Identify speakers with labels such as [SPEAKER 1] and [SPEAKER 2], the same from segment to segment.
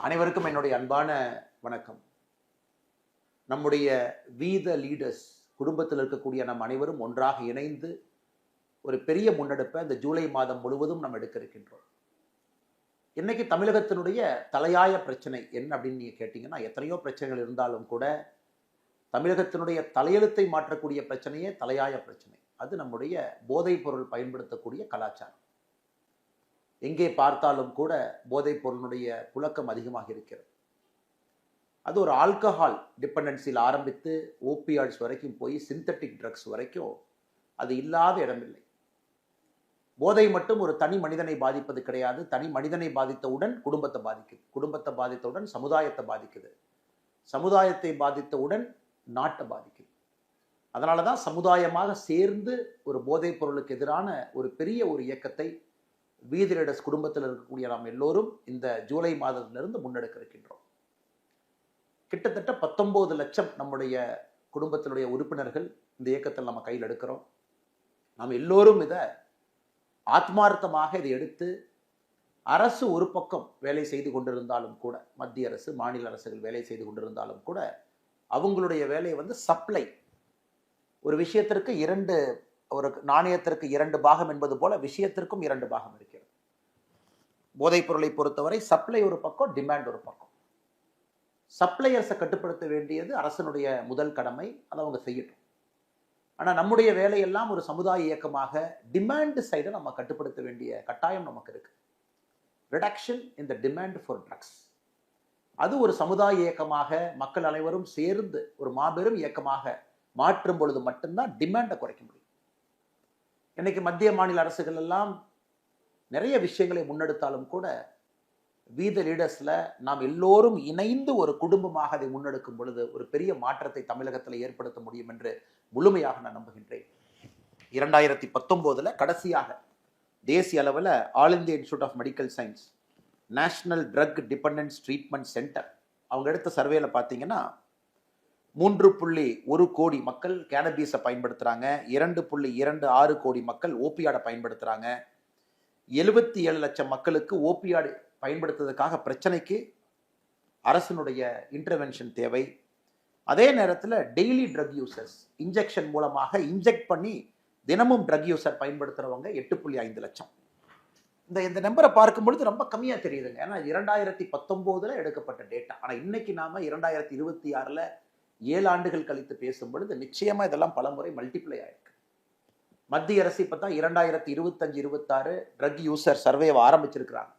[SPEAKER 1] அனைவருக்கும் என்னுடைய அன்பான வணக்கம். நம்முடைய வீத லீடர்ஸ் குடும்பத்தில் இருக்கக்கூடிய நம் அனைவரும் ஒன்றாக இணைந்து ஒரு பெரிய முன்னெடுப்பை இந்த ஜூலை மாதம் முழுவதும் நம்ம எடுக்க இருக்கின்றோம். இன்னைக்கு தமிழகத்தினுடைய தலையாய பிரச்சனை என்ன அப்படின்னு நீங்க கேட்டீங்கன்னா, எத்தனையோ பிரச்சனைகள் இருந்தாலும் கூட தமிழகத்தினுடைய தலையெழுத்தை மாற்றக்கூடிய பிரச்சனையே தலையாய பிரச்சனை. அது நம்முடைய போதைப் பொருள் பயன்படுத்தக்கூடிய கலாச்சாரம். எங்கே பார்த்தாலும் கூட போதைப் பொருளினுடைய புழக்கம் அதிகமாக இருக்கிறது. அது ஒரு ஆல்கஹால் டிபெண்டன்சியில் ஆரம்பித்து ஓபியாய்ட்ஸ் வரைக்கும் போய் சிந்தட்டிக் ட்ரக்ஸ் வரைக்கும் அது இல்லாத இடமில்லை. போதை மட்டும் ஒரு தனி மனிதனை பாதிப்பது கிடையாது. தனி மனிதனை பாதித்தவுடன் குடும்பத்தை பாதிக்குது, குடும்பத்தை பாதித்தவுடன் சமுதாயத்தை பாதிக்குது, சமுதாயத்தை பாதித்தவுடன் நாட்டை பாதிக்குது. அதனால தான் சமுதாயமாக சேர்ந்து ஒரு போதைப் பொருளுக்கு எதிரான ஒரு பெரிய ஒரு இயக்கத்தை வீதி லீடர்ஸ் குடும்பத்தில் இருக்கக்கூடிய நாம் எல்லோரும் இந்த ஜூலை மாதத்திலிருந்து முன்னெடுக்க இருக்கின்றோம். கிட்டத்தட்ட 19 லட்சம் நம்முடைய குடும்பத்தினுடைய உறுப்பினர்கள் இந்த இயக்கத்தில் நம்ம கையில் எடுக்கிறோம். நாம் எல்லோரும் இதை ஆத்மார்த்தமாக இதை எடுத்து அரசு ஒரு பக்கம் வேலை செய்து கொண்டிருந்தாலும் கூட, மத்திய அரசு மாநில அரசுகள் வேலை செய்து கொண்டிருந்தாலும் கூட அவங்களுடைய வேலையை சப்ளை, ஒரு விஷயத்திற்கு ஒரு நாணயத்திற்கு 2 பாகம் என்பது போல விஷயத்திற்கும் 2 பாகம் இருக்கிறது. போதைப் பொருளை பொறுத்தவரை சப்ளை ஒரு பக்கம், டிமாண்ட் ஒரு பக்கம். சப்ளையர்ஸை கட்டுப்படுத்த வேண்டியது அரசனுடைய முதல் கடமை, அதை அவங்க செய்யட்டும். ஆனால் நம்முடைய வேலையெல்லாம் ஒரு சமுதாய இயக்கமாக டிமாண்ட் சைடை நம்ம கட்டுப்படுத்த வேண்டிய கட்டாயம் நமக்கு இருக்கு. Reduction in the demand for drugs, அது ஒரு சமுதாய இயக்கமாக மக்கள் அனைவரும் சேர்ந்து ஒரு மாபெரும் இயக்கமாக மாற்றும் பொழுது மட்டும்தான் டிமாண்டை குறைக்க முடியும். இன்னைக்கு மத்திய மாநில அரசுகள் எல்லாம் நிறைய விஷயங்களை முன்னெடுத்தாலும் கூட வீத லீடர்ஸ்ல நாம் எல்லோரும் இணைந்து ஒரு குடும்பமாக அதை முன்னெடுக்கும் பொழுது ஒரு பெரிய மாற்றத்தை தமிழகத்தில் ஏற்படுத்த முடியும் என்று முழுமையாக நான் நம்புகின்றேன். 2019 கடைசியாக தேசிய அளவில் All India Institute of Medical Science National Drug Dependence Treatment Centre அவங்க எடுத்த சர்வேல பார்த்தீங்கன்னா 3.1 கோடி மக்கள் கேனபீஸை பயன்படுத்துகிறாங்க, 2.26 கோடி மக்கள் ஓபியாடை பயன்படுத்துகிறாங்க, 77 லட்சம் மக்களுக்கு ஓபியாடு பயன்படுத்துவதற்காக பிரச்சனைக்கு அரசனுடைய இன்டர்வென்ஷன் தேவை. அதே நேரத்தில் டெய்லி ட்ரக் யூசர்ஸ் இன்ஜெக்ஷன் மூலமாக இன்ஜெக்ட் பண்ணி தினமும் ட்ரக் யூசர் பயன்படுத்துகிறவங்க 8.5 லட்சம். இந்த நம்பரை பார்க்கும் பொழுது ரொம்ப கம்மியாக தெரியுதுங்க. ஏன்னா 2019 எடுக்கப்பட்ட டேட்டா. ஆனால் இன்னைக்கு நாம 2026 7 ஆண்டுகள் கழித்து பேசும் பொழுது நிச்சயமா இதெல்லாம் பலமுறை மல்டிப்ளை ஆயிருக்கு. மத்திய அரசு இப்பதான் 2025-26 ட்ரக் யூசர் சர்வேவை ஆரம்பிச்சிருக்கிறாங்க.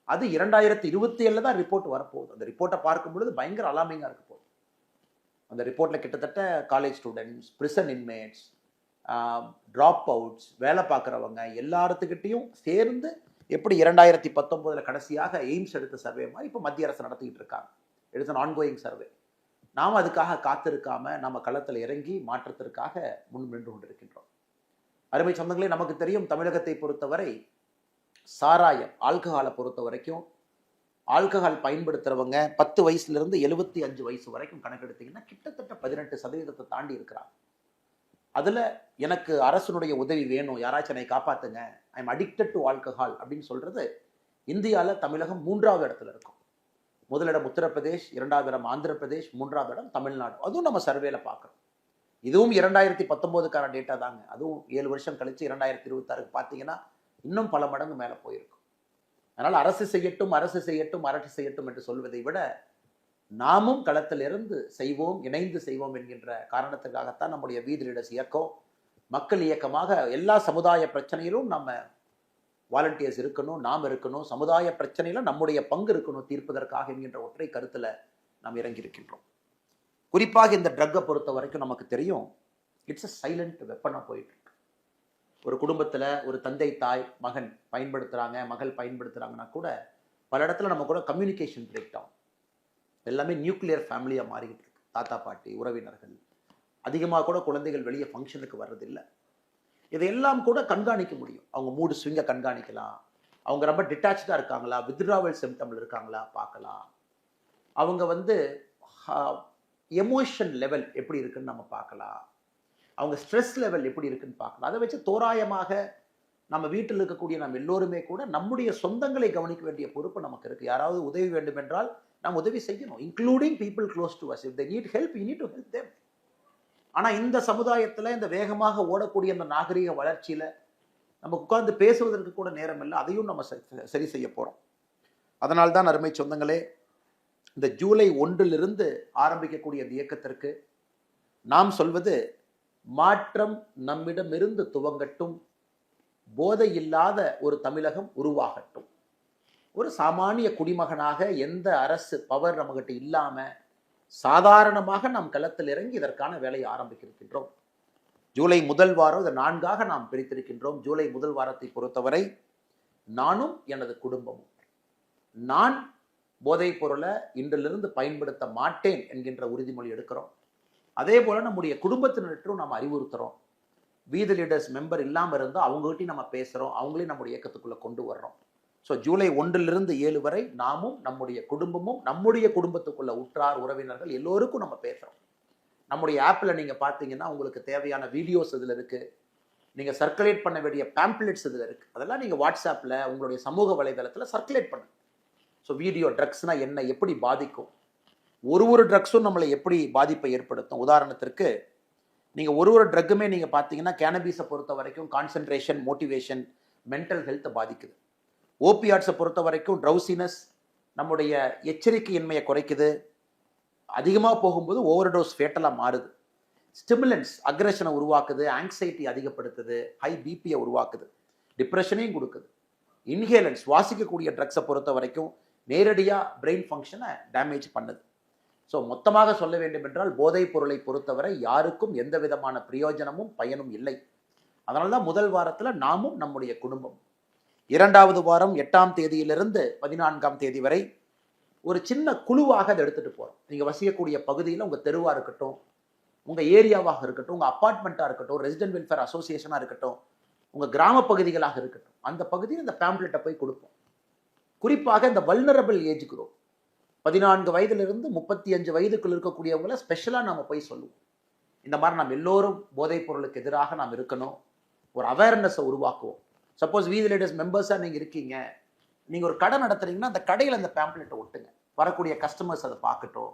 [SPEAKER 1] அது 2027 தான் ரிப்போர்ட் வரப்போகுது. அந்த ரிப்போர்ட்டை பார்க்கும் பொழுது பயங்கர அலாமிங்கா இருக்க போகுது. அந்த ரிப்போர்ட்ல கிட்டத்தட்ட college students, prison inmates, drop outs, வேலை பார்க்குறவங்க எல்லாத்துக்கிட்டையும் சேர்ந்து எப்படி 2019 கடைசியாக எய்ம்ஸ் எடுத்த சர்வே மாதிரி இப்போ மத்திய அரசு நடத்திக்கிட்டு இருக்காங்க. It's an ongoing survey. நாம் அதுக்காக காத்திருக்காம நம்ம களத்தில் இறங்கி மாற்றத்திற்காக முன் நின்று கொண்டிருக்கின்றோம். அருமை சொந்தங்களே, நமக்கு தெரியும் தமிழகத்தை பொறுத்தவரை சாராயம் ஆல்கஹாலை பொறுத்த வரைக்கும் ஆல்கஹால் பயன்படுத்துறவங்க 10 வயசுலேருந்து 75 வயசு வரைக்கும் கணக்கெடுத்தீங்கன்னா கிட்டத்தட்ட 18% தாண்டி இருக்கிறாங்க. அதில் எனக்கு அரசனுடைய உதவி வேணும், யாராச்சும் என்னை காப்பாற்றுங்க, I am addicted to alcohol அப்படின்னு சொல்றது இந்தியாவில் தமிழகம் 3வது இடத்துல இருக்கும். முதலிடம் உத்தரப்பிரதேஷ், 2வது இடம் ஆந்திர பிரதேஷ், 3வது இடம் தமிழ்நாடு. அதுவும் நம்ம சர்வேல பார்க்குறோம். இதுவும் 2019 டேட்டா தாங்க. அதுவும் 7 வருஷம் கழிச்சு 2026 பார்த்தீங்கன்னா இன்னும் பல மடங்கு மேலே போயிருக்கும். அதனால் அரசு செய்யட்டும், அரசு செய்யட்டும், அரசு செய்யட்டும் என்று சொல்வதை விட நாமும் களத்திலிருந்து செய்வோம், இணைந்து செய்வோம் என்கின்ற காரணத்துக்காகத்தான் நம்முடைய வீதி லீடர்ஸ் இயக்கம் மக்கள் இயக்கமாக எல்லா சமுதாய பிரச்சனையிலும் நம்ம வாலண்டியர்ஸ் இருக்கணும், நாம் இருக்கணும், சமுதாய பிரச்சனையில நம்முடைய பங்கு இருக்கணும் தீர்ப்பதற்காக என்கின்ற ஒற்றை கருத்துல நாம் இறங்கி இருக்கின்றோம். குறிப்பாக இந்த ட்ரக்கை பொறுத்த வரைக்கும் நமக்கு தெரியும், இட்ஸ் அ சைலண்ட் வெப்பனா போயிட்டு இருக்கு. ஒரு குடும்பத்துல ஒரு தந்தை, தாய், மகன் பயன்படுத்துறாங்க, மகள் பயன்படுத்துறாங்கன்னா கூட பல இடத்துல நம்ம கூட கம்யூனிகேஷன் பிரேக் டவுன், எல்லாமே நியூக்ளியர் ஃபேமிலியா மாறிக்கிட்டு இருக்கு. தாத்தா பாட்டி உறவினர்கள் அதிகமாக கூட குழந்தைகள் வெளியே ஃபங்க்ஷனுக்கு வர்றதில்லை. இதையெல்லாம் கூட கண்காணிக்க முடியும். அவங்க மூடு ஸ்விங்கை கண்காணிக்கலாம், அவங்க ரொம்ப டிட்டாச்சாக இருக்காங்களா, வித்ட்ராவல் சிம்டம்ல இருக்காங்களா பார்க்கலாம், அவங்க எமோஷன் லெவல் எப்படி இருக்குன்னு நம்ம பார்க்கலாம், அவங்க ஸ்ட்ரெஸ் லெவல் எப்படி இருக்குன்னு பார்க்கலாம். அதை வச்சு தோராயமாக நம்ம வீட்டில் இருக்கக்கூடிய நம்ம எல்லோருமே கூட நம்முடைய சொந்தங்களை கவனிக்க வேண்டிய பொறுப்பு நமக்கு இருக்கு. யாராவது உதவி வேண்டும் என்றால் நாம் உதவி செய்யணும், including people close to us. If they need help you need to help them. ஆனா இந்த சமுதாயத்துல இந்த வேகமாக ஓடக்கூடிய அந்த நாகரிக வளர்ச்சியில நம்ம உட்கார்ந்து பேசுவதற்கு கூட நேரம் இல்லை. அதையும் நம்ம சரி செய்ய போறோம். அதனால்தான் அருமை சொந்தங்களே, இந்த ஜூலை 1 ஆரம்பிக்கக்கூடிய இந்த இயக்கத்திற்கு நாம் சொல்வது, மாற்றம் நம்மிடமிருந்து துவங்கட்டும், போதை இல்லாத ஒரு தமிழகம் உருவாகட்டும். ஒரு சாமானிய குடிமகனாக எந்த அரசு பவர் நம்மகிட்ட இல்லாம சாதாரணமாக நாம் களத்தில் இறங்கி இதற்கான வேலையை ஆரம்பிக்கின்றோம். ஜூலை முதல் வாரம் இதை 4ஆக நாம் பிரித்திருக்கின்றோம். ஜூலை முதல் வாரத்தை பொறுத்தவரை நானும் எனது குடும்பமும், நான் போதைப் பொருளை இன்றிலிருந்து பயன்படுத்த மாட்டேன் என்கின்ற உறுதிமொழி எடுக்கிறோம். அதே போல நம்முடைய குடும்பத்தினரும் நாம் அறிவுறுத்துறோம். வீதி லீடர்ஸ் மெம்பர் இல்லாமல் இருந்தால் அவங்ககிட்டையும் நம்ம பேசுகிறோம், அவங்களையும் நம்முடைய இயக்கத்துக்குள்ளே கொண்டு வர்றோம். ஸோ ஜூலை 1 வரை நாமும் நம்முடைய குடும்பமும் நம்முடைய குடும்பத்துக்குள்ள உற்றார் உறவினர்கள் எல்லோருக்கும் நம்ம பேசுகிறோம். நம்முடைய ஆப்பில் நீங்கள் பார்த்தீங்கன்னா உங்களுக்கு தேவையான வீடியோஸ் இதில் இருக்குது. நீங்கள் சர்க்குலேட் பண்ண வேண்டிய பேம்ப்ளெட்ஸ் இதில் இருக்குது. அதெல்லாம் நீங்கள் வாட்ஸ்அப்பில் உங்களுடைய சமூக வலைதளத்தில் சர்க்குலேட் பண்ணுங்க. ஸோ வீடியோ ட்ரக்ஸ்னால் என்ன, எப்படி பாதிக்கும், ஒரு ட்ரக்ஸும் நம்மளை எப்படி பாதிப்பை ஏற்படுத்தும். உதாரணத்திற்கு நீங்கள் ஒரு ட்ரக்குமே நீங்கள் பார்த்தீங்கன்னா கேனபீஸை பொறுத்த வரைக்கும் கான்சன்ட்ரேஷன், மோட்டிவேஷன், மென்டல் ஹெல்த்தை பாதிக்குது. ஓபியாட்ஸை பொறுத்த வரைக்கும் ட்ரௌசினஸ், நம்முடைய எச்சரிக்கையின்மையை குறைக்குது. அதிகமாக போகும்போது ஓவர் டோஸ் ஃபேட்டலாக மாறுது. ஸ்டிமுலன்ஸ் அக்ரெஷனை உருவாக்குது, ஆங்ஸைட்டி அதிகப்படுத்துது, ஹை பிபியை உருவாக்குது, டிப்ரெஷனையும் கொடுக்குது. இன்ஹேலன்ஸ் சுவாசிக்கக்கூடிய ட்ரக்ஸை பொறுத்த வரைக்கும் நேரடியாக பிரெயின் ஃபங்க்ஷனை டேமேஜ் பண்ணுது. ஸோ மொத்தமாக சொல்ல வேண்டும் என்றால் போதைப் பொருளை பொறுத்தவரை யாருக்கும் எந்த விதமான பிரயோஜனமும் பயனும் இல்லை. அதனால தான் முதல் வாரத்தில் நாமும் நம்முடைய குடும்பம், 2வது வாரம் 8ஆம் தேதியிலிருந்து 14ஆம் தேதி வரை ஒரு சின்ன குழுவாக அதை எடுத்துகிட்டு போகிறோம். நீங்கள் வசிக்கக்கூடிய பகுதியில் உங்கள் தெருவாக இருக்கட்டும், உங்கள் ஏரியாவாக இருக்கட்டும், உங்கள் அப்பார்ட்மெண்ட்டாக இருக்கட்டும், ரெசிடென்ட் வெல்ஃபேர் அசோசியேஷனாக இருக்கட்டும், உங்கள் கிராம பகுதிகளாக இருக்கட்டும், அந்த பகுதியில் இந்த பேம்ப்ளெட்டை போய் கொடுப்போம். குறிப்பாக இந்த வல்னரபிள் ஏஜ் குரூப் 14 வயதிலிருந்து 35 வயதுக்குள் இருக்கக்கூடியவங்களை ஸ்பெஷலாக நம்ம போய் சொல்லுவோம். இந்த மாதிரி நம்ம எல்லோரும் போதைப் பொருளுக்கு எதிராக நாம் இருக்கணும், ஒரு அவேர்னஸை உருவாக்குவோம். சப்போஸ் வீதி லீடர்ஸ் மெம்பர்ஸாக நீங்கள் இருக்கீங்க, நீங்கள் ஒரு கடை நடத்துறீங்கன்னா அந்த கடையில் அந்த பேம்ப்ளெட்டை ஒட்டுங்க, வரக்கூடிய கஸ்டமர்ஸ் அதை பார்க்கட்டும்.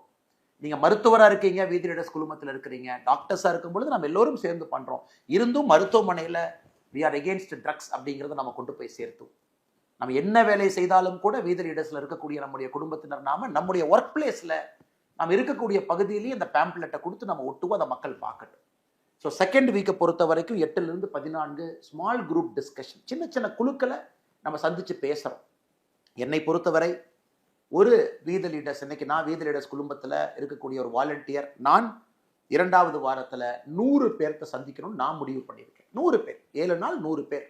[SPEAKER 1] நீங்கள் மருத்துவராக இருக்கீங்க, வீதி லீடர்ஸ் குழுமத்தில் இருக்கிறீங்க, டாக்டர்ஸாக இருக்கும்பொழுது நம்ம எல்லோரும் சேர்ந்து பண்ணுறோம். இருந்தும் மருத்துவமனையில் வி ஆர் எகெயின்ஸ்ட் ட்ரக்ஸ் அப்படிங்கிறத நம்ம கொண்டு போய் சேர்த்தோம். நம்ம என்ன வேலை செய்தாலும் கூட வீதி லீடர்ஸில் இருக்கக்கூடிய நம்முடைய குடும்பத்தினர் நாம நம்முடைய ஒர்க் பிளேஸில் நம்ம இருக்கக்கூடிய பகுதியிலேயே அந்த பேம்ப்ளெட்டை கொடுத்து நம்ம ஒட்டுவோம், அதை மக்கள் பார்க்கட்டும். ஸோ செகண்ட் வீக்கை பொறுத்த வரைக்கும் 8லிருந்து 14 ஸ்மால் குரூப் டிஸ்கஷன், சின்ன சின்ன குழுக்களை நம்ம சந்தித்து பேசுகிறோம். என்னை பொறுத்தவரை ஒரு வீதி லீடர்ஸ், இன்னைக்கு நான் வீதி லீடர்ஸ் குடும்பத்தில் இருக்கக்கூடிய ஒரு வாலண்டியர், நான் 2வது வாரத்தில் 100 பேர்த்த சந்திக்கணும்னு நான் முடிவு பண்ணியிருக்கேன். 100 பேர், 7 நாள் 100 பேர்.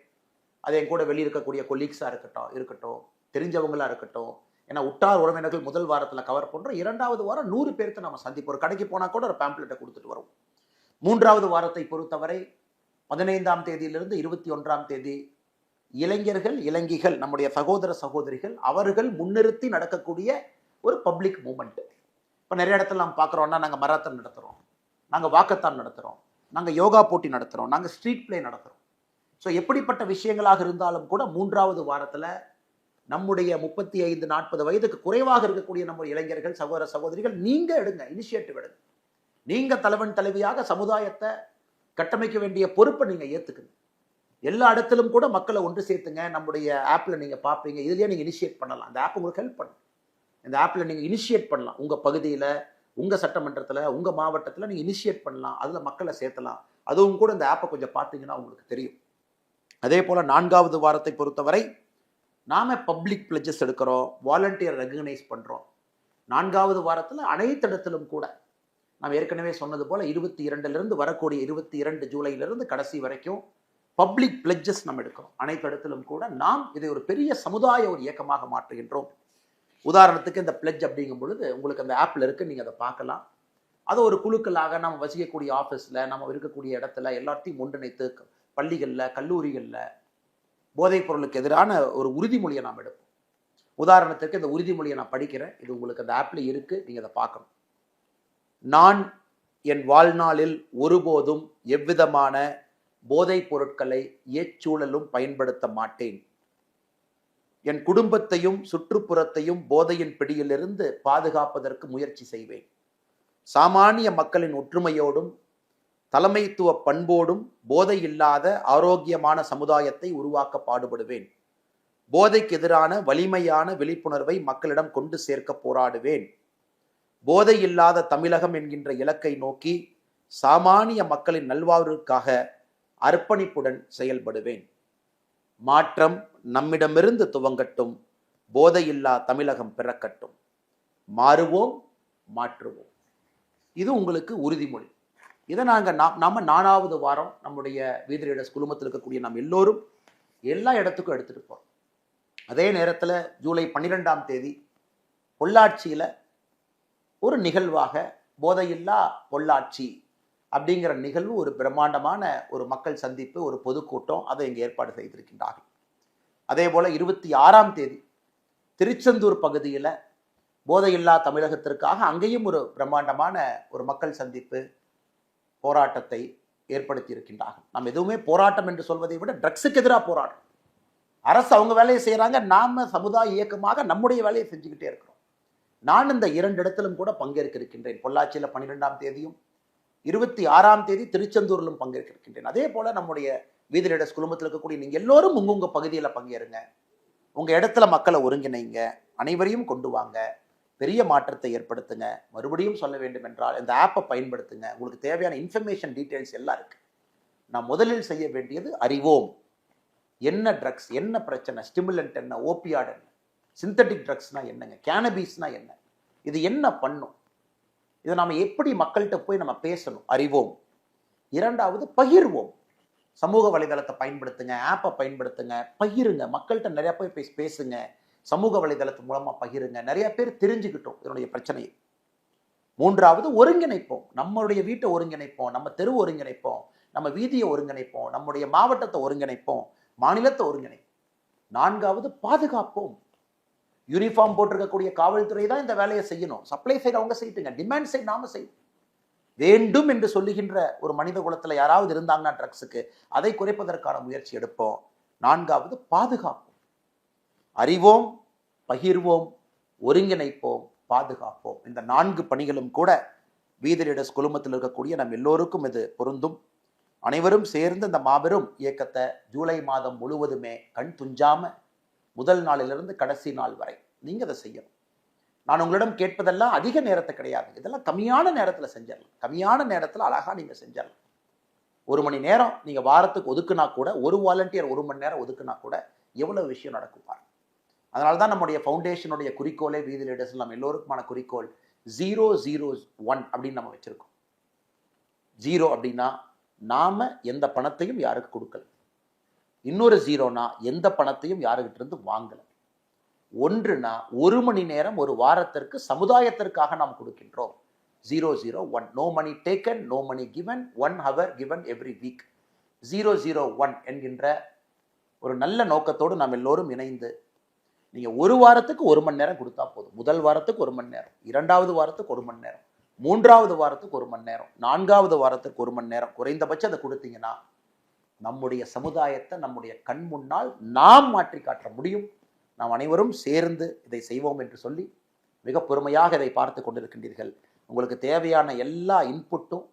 [SPEAKER 1] அது என் கூட வெளியே இருக்கக்கூடிய கொலீக்ஸாக இருக்கட்டும், தெரிஞ்சவங்களாக இருக்கட்டும். ஏன்னா உற்றார் உறவினர்கள் முதல் வாரத்தில் கவர் பண்ணுறோம். 2வது வாரம் 100 பேர்த்த நம்ம சந்திப்போம். ஒரு கடைக்கு போனால் கூட ஒரு பேம்ப்ளெட்டை கொடுத்துட்டு வரும். 3வது வாரத்தை பொறுத்தவரை 15ஆம் தேதியிலிருந்து 21ஆம் தேதி இளைஞர்கள், இளைஞிகள், நம்முடைய சகோதர சகோதரிகள், அவர்கள் முன்னிறுத்தி நடக்கக்கூடிய ஒரு பப்ளிக் மூமெண்ட். இப்போ நிறைய இடத்துல நம்ம பார்க்குறோம்னா, நாங்கள் மராத்தான் நடத்துகிறோம், நாங்கள் வாக்கத்தான் நடத்துகிறோம், நாங்கள் யோகா போட்டி நடத்துகிறோம், நாங்கள் ஸ்ட்ரீட் பிளே நடத்துகிறோம். ஸோ எப்படிப்பட்ட விஷயங்களாக இருந்தாலும் கூட 3வது வாரத்தில் நம்முடைய 35-40 வயதுக்கு குறைவாக இருக்கக்கூடிய நம்ம இளைஞர்கள், சகோதர சகோதரிகள், நீங்கள் எடுங்க, இனிஷியேட்டிவ் எடுங்க. நீங்கள் தலைவன் தலைவியாக சமுதாயத்தை கட்டமைக்க வேண்டிய பொறுப்பை நீங்கள் ஏற்றுக்குங்க. எல்லா இடத்திலும் கூட மக்களை ஒன்று சேர்த்துங்க. நம்முடைய ஆப்பில் நீங்கள் பார்ப்பீங்க, இதுலேயே நீங்கள் இனிஷியேட் பண்ணலாம். அந்த ஆப் உங்களுக்கு ஹெல்ப் பண்ணும். இந்த ஆப்பில் நீங்கள் இனிஷியேட் பண்ணலாம். உங்கள் பகுதியில், உங்கள் சட்டமன்றத்தில், உங்கள் மாவட்டத்தில் நீங்கள் இனிஷியேட் பண்ணலாம். அதில் மக்களை சேர்த்தலாம். அதுவும் கூட இந்த ஆப்பை கொஞ்சம் பார்த்தீங்கன்னா உங்களுக்கு தெரியும். அதே போல் 4வது வாரத்தை பொறுத்தவரை நாம் பப்ளிக் பிளட்ஜஸ் எடுக்கிறோம், வாலண்டியர் ரெகக்னைஸ் பண்ணுறோம். 4வது வாரத்தில் அனைத்து இடத்திலும் கூட நாம் ஏற்கனவே சொன்னது போல் 22லிருந்து வரக்கூடிய 22 ஜூலையிலிருந்து கடைசி வரைக்கும் பப்ளிக் பிளட்ஜஸ் நம்ம எடுக்கிறோம். அனைத்து இடத்திலும் கூட நாம் இதை ஒரு பெரிய சமுதாய ஒரு இயக்கமாக மாற்றுகின்றோம். உதாரணத்துக்கு இந்த பிளட்ஜ் அப்படிங்கும் பொழுது உங்களுக்கு அந்த ஆப்பில் இருக்குது, நீங்கள் அதை பார்க்கலாம். அதை ஒரு குழுக்களாக நம்ம வசிக்கக்கூடிய ஆஃபீஸில், நம்ம இருக்கக்கூடிய இடத்துல எல்லாத்தையும் ஒன்றிணைத்து பள்ளிகளில், கல்லூரிகளில் போதைப் பொருளுக்கு எதிரான ஒரு உறுதிமொழியை நாம் எடுப்போம். உதாரணத்துக்கு இந்த உறுதிமொழியை நான் படிக்கிறேன், இது உங்களுக்கு அந்த ஆப்பில் இருக்குது, நீங்கள் அதை பார்க்கணும். நான் என் வாழ்நாளில் ஒருபோதும் எவ்விதமான போதைப் பொருட்களை ஏச்சூழலும் பயன்படுத்த மாட்டேன். என் குடும்பத்தையும் சுற்றுப்புறத்தையும் போதையின் பிடியிலிருந்து பாதுகாப்பதற்கு முயற்சி செய்வேன். சாமானிய மக்களின் ஒற்றுமையோடும் தலைமைத்துவ பண்போடும் போதை இல்லாத ஆரோக்கியமான சமுதாயத்தை உருவாக்க பாடுபடுவேன். போதைக்கு எதிரான வலிமையான விழிப்புணர்வை மக்களிடம் கொண்டு சேர்க்க போராடுவேன். போதை இல்லாத தமிழகம் என்கின்ற இலக்கை நோக்கி சாமானிய மக்களின் நல்வாழ்வுக்காக அர்ப்பணிப்புடன் செயல்படுவேன். மாற்றம் நம்மிடமிருந்து துவங்கட்டும். போதையில்லா தமிழகம் பிறக்கட்டும். மாறுவோம், மாற்றுவோம். இது உங்களுக்கு உறுதிமொழி. இதை நாம 4வது வாரம் நம்முடைய வீதி ரீடர்ஸ் குழுமத்தில் இருக்கக்கூடிய நாம் எல்லோரும் எல்லா இடத்துக்கும் எடுத்துட்டு போறோம். அதே நேரத்தில் ஜூலை 12ஆம் தேதி பொள்ளாச்சியில் ஒரு நிகழ்வாக போதையில்லா பொள்ளாச்சி அப்படிங்கிற நிகழ்வு, ஒரு பிரம்மாண்டமான ஒரு மக்கள் சந்திப்பு, ஒரு பொதுக்கூட்டம், அதை இங்கே ஏற்பாடு செய்திருக்கின்றார்கள். அதே போல 26ஆம் தேதி திருச்செந்தூர் பகுதியில் போதையில்லா தமிழகத்திற்காக அங்கேயும் ஒரு பிரம்மாண்டமான ஒரு மக்கள் சந்திப்பு போராட்டத்தை ஏற்படுத்தி இருக்கின்றார்கள். நாம் எதுவுமே போராட்டம் என்று சொல்வதை விட ட்ரக்ஸுக்கு எதிராக போராட்டம். அரசு அவங்க வேலையை செய்யறாங்க, நாம சமுதாய இயக்கமாக நம்முடைய வேலையை செஞ்சுக்கிட்டே இருக்கிறோம். நான் இந்த 2 இடத்திலும் கூட பங்கேற்க இருக்கின்றேன். பொள்ளாச்சியில் 12ஆம் தேதியும் 26ஆம் தேதி திருச்செந்தூரிலும் பங்கேற்க இருக்கின்றேன். அதே போல நம்முடைய வீதி ரீடர்ஸ் குழுமத்தில் இருக்கக்கூடிய நீங்க எல்லோரும் உங்க பகுதியில் பங்கேறுங்க. உங்க இடத்துல மக்களை ஒருங்கிணைங்க, அனைவரையும் கொண்டு வாங்க, பெரிய மாற்றத்தை ஏற்படுத்துங்க. மறுபடியும் சொல்ல வேண்டும் என்றால் இந்த ஆப்பை பயன்படுத்துங்க. உங்களுக்கு தேவையான இன்ஃபர்மேஷன் டீட்டெயில்ஸ் எல்லாம் இருக்கு. நான் முதலில் செய்ய வேண்டியது அறிவோம். என்ன ட்ரக்ஸ், என்ன பிரச்சனை, ஸ்டிமுலண்ட் என்ன, ஓபியாட் என்ன, சிந்தட்டிக் ட்ரக்ஸ்னா என்னங்க, கேனபீஸ்னா என்ன, இது என்ன பண்ணும், இதை நாம எப்படி மக்கள்கிட்ட போய் நம்ம பேசணும், அறிவோம். 2வது பகிர்வோம். சமூக வலைதளத்தை பயன்படுத்துங்க, ஆப்பை பயன்படுத்துங்க, பகிருங்க, மக்கள்கிட்ட நிறைய போய் பேசுங்க, சமூக வலைதளத்து மூலமா பகிருங்க, நிறைய பேர் தெரிஞ்சுக்கிட்டோம் இதனுடைய பிரச்சனையை. 3வது ஒருங்கிணைப்போம். நம்மளுடைய வீட்டை ஒருங்கிணைப்போம், நம்ம தெரு ஒருங்கிணைப்போம், நம்ம வீதியை ஒருங்கிணைப்போம், நம்முடைய மாவட்டத்தை ஒருங்கிணைப்போம், மாநிலத்தை ஒருங்கிணைப்போம். 4வது பாதுகாப்போம். யூனிஃபார்ம் போட்டிருக்கக்கூடிய காவல்துறை தான் இந்த வேலையை செய்யணும். சப்ளை சைடு அவங்க செய்யுங்க, டிமாண்ட் சைடு நாம செய்யணும். வேண்டும் என்று சொல்லுகின்ற ஒரு மனித குலத்தில் யாராவது இருந்தாங்கன்னா ட்ரக்ஸுக்கு, அதை குறைப்பதற்கான முயற்சி எடுப்போம். 4வது பாதுகாப்போம். அறிவோம், பகிர்வோம், ஒருங்கிணைப்போம், பாதுகாப்போம். இந்த 4 பணிகளும் கூட வீதி ரீடர்ஸ் குழுமத்தில் இருக்கக்கூடிய நம் எல்லோருக்கும் இது பொருந்தும். அனைவரும் சேர்ந்து இந்த மாபெரும் இயக்கத்தை ஜூலை மாதம் முழுவதுமே கண் துஞ்சாம முதல் நாளிலிருந்து கடைசி நாள் வரை நீங்க அதை செய்யணும். நான் உங்களிடம் கேட்பதெல்லாம் அதிக நேரத்தை கிடையாது, இதெல்லாம் கம்மியான நேரத்தில் செஞ்சிடலாம். கம்மியான நேரத்தில் அழகா நீங்க செஞ்சிடலாம். 1 மணி நேரம் நீங்க வாரத்துக்கு ஒதுக்குனா கூட, ஒரு வாலண்டியர் 1 மணி நேரம் ஒதுக்குனா கூட எவ்வளவு விஷயம் நடக்கும் பாருங்க. அதனால தான் நம்முடைய ஃபவுண்டேஷனுடைய குறிக்கோளே, வீதி ரீடர்ஸ் நம்ம எல்லோருக்குமான குறிக்கோள் 001 அப்படின்னு நம்ம வச்சிருக்கோம். 0 அப்படின்னா நாம எந்த பணத்தையும் யாருக்கு கொடுக்கல. இன்னொரு 0னா எந்த பணத்தையும் யாருக்கிட்ட இருந்து வாங்கல. 1னா 1 மணி நேரம் ஒரு வாரத்திற்கு சமுதாயத்திற்காக நாம் கொடுக்கின்றோம். 001. No money taken, no money given, 1 hour given every week. 001 என்கின்ற ஒரு நல்ல நோக்கத்தோடு நாம் எல்லோரும் இணைந்து, நீங்க ஒரு வாரத்துக்கு 1 மணி நேரம் கொடுத்தா போதும். முதல் வாரத்துக்கு 1 மணி நேரம், 2வது வாரத்துக்கு 1 மணி நேரம், 3வது வாரத்துக்கு 1 மணி நேரம், 4வது வாரத்துக்கு 1 மணி நேரம், குறைந்தபட்சம் அதை கொடுத்தீங்கன்னா நம்முடைய சமுதாயத்தை நம்முடைய கண் முன்னால் நாம் மாற்றி காட்ட முடியும். நாம் அனைவரும் சேர்ந்து இதை செய்வோம் என்று சொல்லி மிக பொறுமையாக இதை பார்த்து கொண்டிருக்கின்றீர்கள். உங்களுக்கு தேவையான எல்லா இன்புட்டும்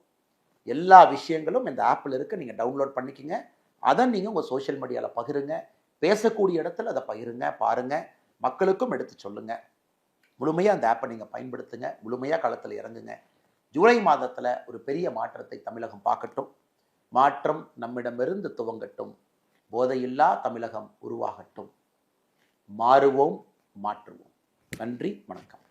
[SPEAKER 1] எல்லா விஷயங்களும் இந்த ஆப்பில் இருக்கு. நீங்கள் டவுன்லோட் பண்ணிக்கிங்க. அதை நீங்கள் உங்கள் சோஷியல் மீடியாவில் பகிருங்க. பேசக்கூடிய இடத்துல அதை பகிருங்க, பாருங்க, மக்களுக்கும் எடுத்து சொல்லுங்க. முழுமையாக அந்த ஆப்பை நீங்கள் பயன்படுத்துங்க. முழுமையாக களத்தில் இறங்குங்க. ஜூலை மாதத்தில் ஒரு பெரிய மாற்றத்தை தமிழகம் பார்க்கட்டும். மாற்றம் நம்மிடமிருந்து துவங்கட்டும். போதையில்லா தமிழகம் உருவாகட்டும். மாறுவோம், மாற்றுவோம். நன்றி, வணக்கம்.